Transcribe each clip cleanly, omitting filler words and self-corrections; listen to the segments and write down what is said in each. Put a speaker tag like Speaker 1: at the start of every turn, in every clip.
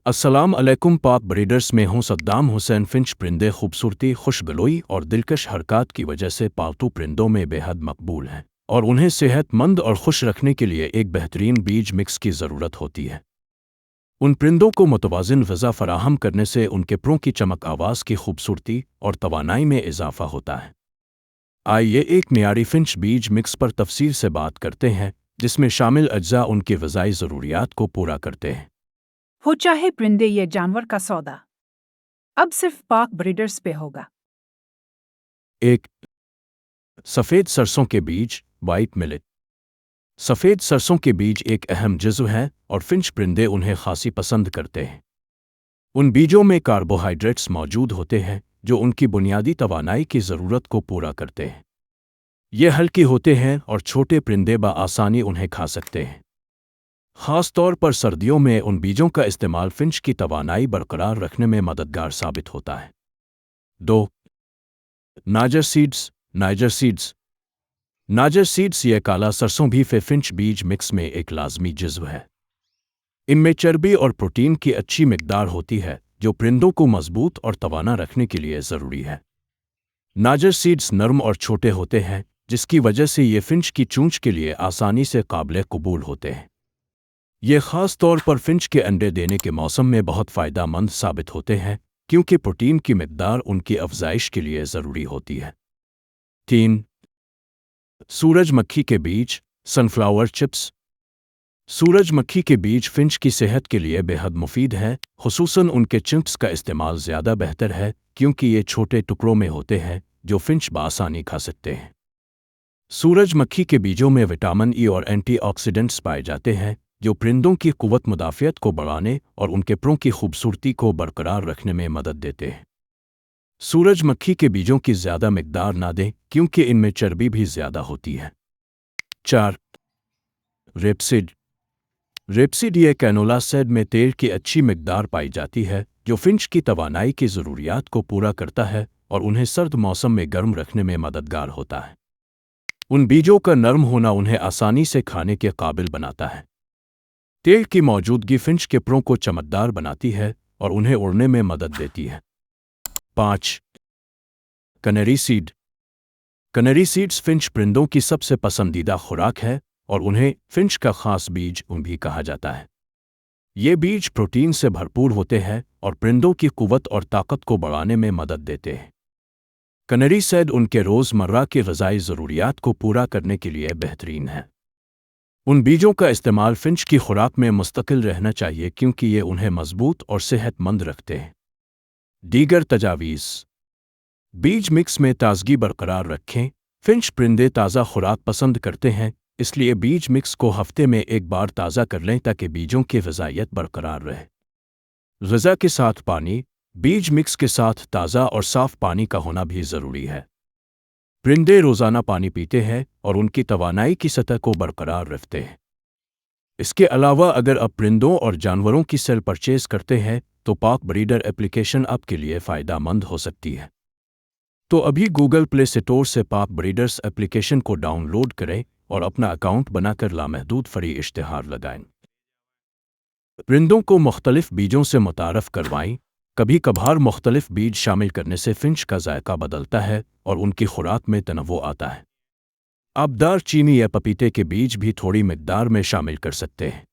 Speaker 1: अस्सलाम अलैकुम पाक ब्रीडर्स में हूं सद्दाम हुसैन। फिंच परिंदे खूबसूरती, खुशगलोई और दिलकश हरकत की वजह से पालतू परिंदों में बेहद मकबूल हैं और उन्हें सेहतमंद और खुश रखने के लिए एक बेहतरीन बीज मिक्स की ज़रूरत होती है। उन परिंदों को मुतवाज़िन ग़िज़ा फराहम करने से उनके परों की चमक, आवाज़ की खूबसूरती और तवानाई में इजाफ़ा होता है। आइए एक मियारी फिंच बीज मिक्स पर तफसील से बात करते हैं, जिसमें शामिल अज्जा उनकी ग़िज़ाई ज़रूरियात को पूरा करते हैं।
Speaker 2: हो चाहे परिंदे या जानवर का सौदा, अब सिर्फ पाक ब्रीडर्स पे होगा।
Speaker 1: एक, सफ़ेद सरसों के बीज, वाइट मिलेट। सफ़ेद सरसों के बीज एक अहम जुज़्व है और फिंच परिंदे उन्हें खासी पसंद करते हैं। उन बीजों में कार्बोहाइड्रेट्स मौजूद होते हैं जो उनकी बुनियादी तवानाई की ज़रूरत को पूरा करते हैं। ये हल्के होते हैं और छोटे परिंदे बआसानी उन्हें खा सकते हैं। ख़ास तौर पर सर्दियों में उन बीजों का इस्तेमाल फिंच की तवानाई बरकरार रखने में मददगार साबित होता है। 2. Niger seeds, niger seeds. Niger seeds या काला सरसों भी फिंच बीज मिक्स में एक लाजमी जुज़्व है। इनमें चर्बी और प्रोटीन की अच्छी मिकदार होती है जो परिंदों को मजबूत और तवाना रखने के लिए ज़रूरी है। नाइजर सीड्स नरम और छोटे होते हैं, जिसकी वजह से ये फिंच की चोंच के लिए आसानी से काबिल कबूल होते हैं। ये ख़ास तौर पर फिंच के अंडे देने के मौसम में बहुत फ़ायदेमंद साबित होते हैं, क्योंकि प्रोटीन की मिकदार उनकी अफजाइश के लिए ज़रूरी होती है। 3. सूरजमुखी के बीज, सनफ्लावर चिप्स। सूरजमुखी के बीज फिंच की सेहत के लिए बेहद मुफीद है, खुसूसन उनके चिप्स का इस्तेमाल ज़्यादा बेहतर है क्योंकि ये छोटे टुकड़ों में होते हैं जो फिंच बआसानी खा सकते हैं। सूरजमुखी के बीजों में विटामिन ई और एंटीऑक्सीडेंट्स पाए जाते हैं जो परिंदों की कुव्वत मुदाफ़ियत को बढ़ाने और उनके परों की खूबसूरती को बरकरार रखने में मदद देते हैं। सूरजमुखी के बीजों की ज़्यादा मिकदार ना दें क्योंकि इनमें चर्बी भी ज़्यादा होती है। 4. रेपसीड। रेपसीड या कैनोला सीड में तेल की अच्छी मिकदार पाई जाती है जो फिंच की तवानाई की ज़रूरियात को पूरा करता है और उन्हें सर्द मौसम में गर्म रखने में मददगार होता है। उन बीजों का नरम होना उन्हें आसानी से खाने के काबिल बनाता है। तेल की मौजूदगी फिंच के परों को चमकदार बनाती है और उन्हें उड़ने में मदद देती है। 5. Canary seed. Canary seeds finch परिंदों की सबसे पसंदीदा खुराक है और उन्हें फिंच का खास बीज भी कहा जाता है। ये बीज प्रोटीन से भरपूर होते हैं और परिंदों की कुव्वत और ताकत को बढ़ाने में मदद देते हैं। कनेरी सीड उनके रोज़मर्रा की ग़िज़ाई ज़रूरियात को पूरा करने के लिए बेहतरीन है। उन बीजों का इस्तेमाल फिंच की खुराक में मुस्तकिल रहना चाहिए क्योंकि ये उन्हें मजबूत और सेहतमंद रखते हैं। दीगर तजावीज़। बीज मिक्स में ताज़गी बरकरार रखें। फिंच परिंदे ताज़ा खुराक पसंद करते हैं, इसलिए बीज मिक्स को हफ्ते में एक बार ताज़ा कर लें ताकि बीजों की ग़िज़ाइयत बरकरार रहे। ग़िज़ा के साथ पानी। बीज मिक्स के साथ ताज़ा और साफ़ पानी का होना भी ज़रूरी है। परिंदे रोज़ाना पानी पीते हैं और उनकी तवानाई की सतह को बरकरार रखते हैं। इसके अलावा अगर आप परिंदों और जानवरों की सेल परचेज़ करते हैं तो पाक ब्रीडर एप्लीकेशन आपके लिए फ़ायदेमंद हो सकती है। तो अभी गूगल प्ले स्टोर से पाक ब्रीडर्स एप्लीकेशन को डाउनलोड करें और अपना अकाउंट बनाकर लामहदूद फ्री इश्तिहार लगाएं। परिंदों को मुख्तलिफ बीजों से मुतारफ़ करवाएं। कभी कभार मुख्तलिफ बीज शामिल करने से फिंच का जायका बदलता है और उनकी खुराक में तनव्वुर आता है। आप दार चीनी या पपीते के बीज भी थोड़ी मिकदार में शामिल कर सकते हैं।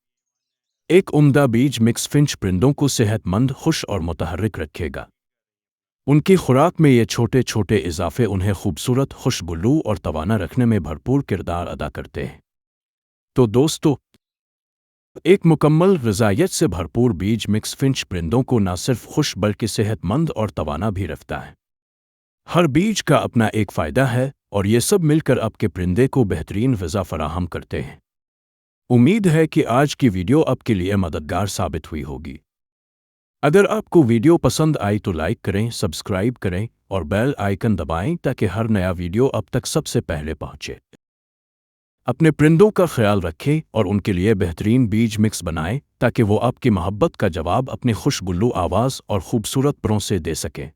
Speaker 1: एक उम्दा बीज मिक्स फिंच परिंदों को सेहतमंद, खुश और मुतहर्रिक रखेगा। उनकी खुराक में ये छोटे छोटे इजाफे उन्हें खूबसूरत, खुशबुलू और तवाना रखने में भरपूर किरदार अदा करते हैं। तो दोस्तों, एक मुकम्मल ग़िज़ाइयत से भरपूर बीज मिक्स फिंच परिंदों को न सिर्फ खुश बल्कि सेहतमंद और तवाना भी रखता है। हर बीज का अपना एक फ़ायदा है और ये सब मिलकर आपके परिंदे को बेहतरीन ग़िज़ा फराहम करते हैं। उम्मीद है कि आज की वीडियो आपके लिए मददगार साबित हुई होगी। अगर आपको वीडियो पसंद आई तो लाइक करें, सब्सक्राइब करें और बेल आइकन दबाएं ताकि हर नया वीडियो अब तक सबसे पहले पहुंचे। अपने परिंदों का ख्याल रखें और उनके लिए बेहतरीन बीज मिक्स बनाएं ताकि वो आपकी मोहब्बत का जवाब अपनी खुशबुल्लू आवाज़ और खूबसूरत परों से दे सकें।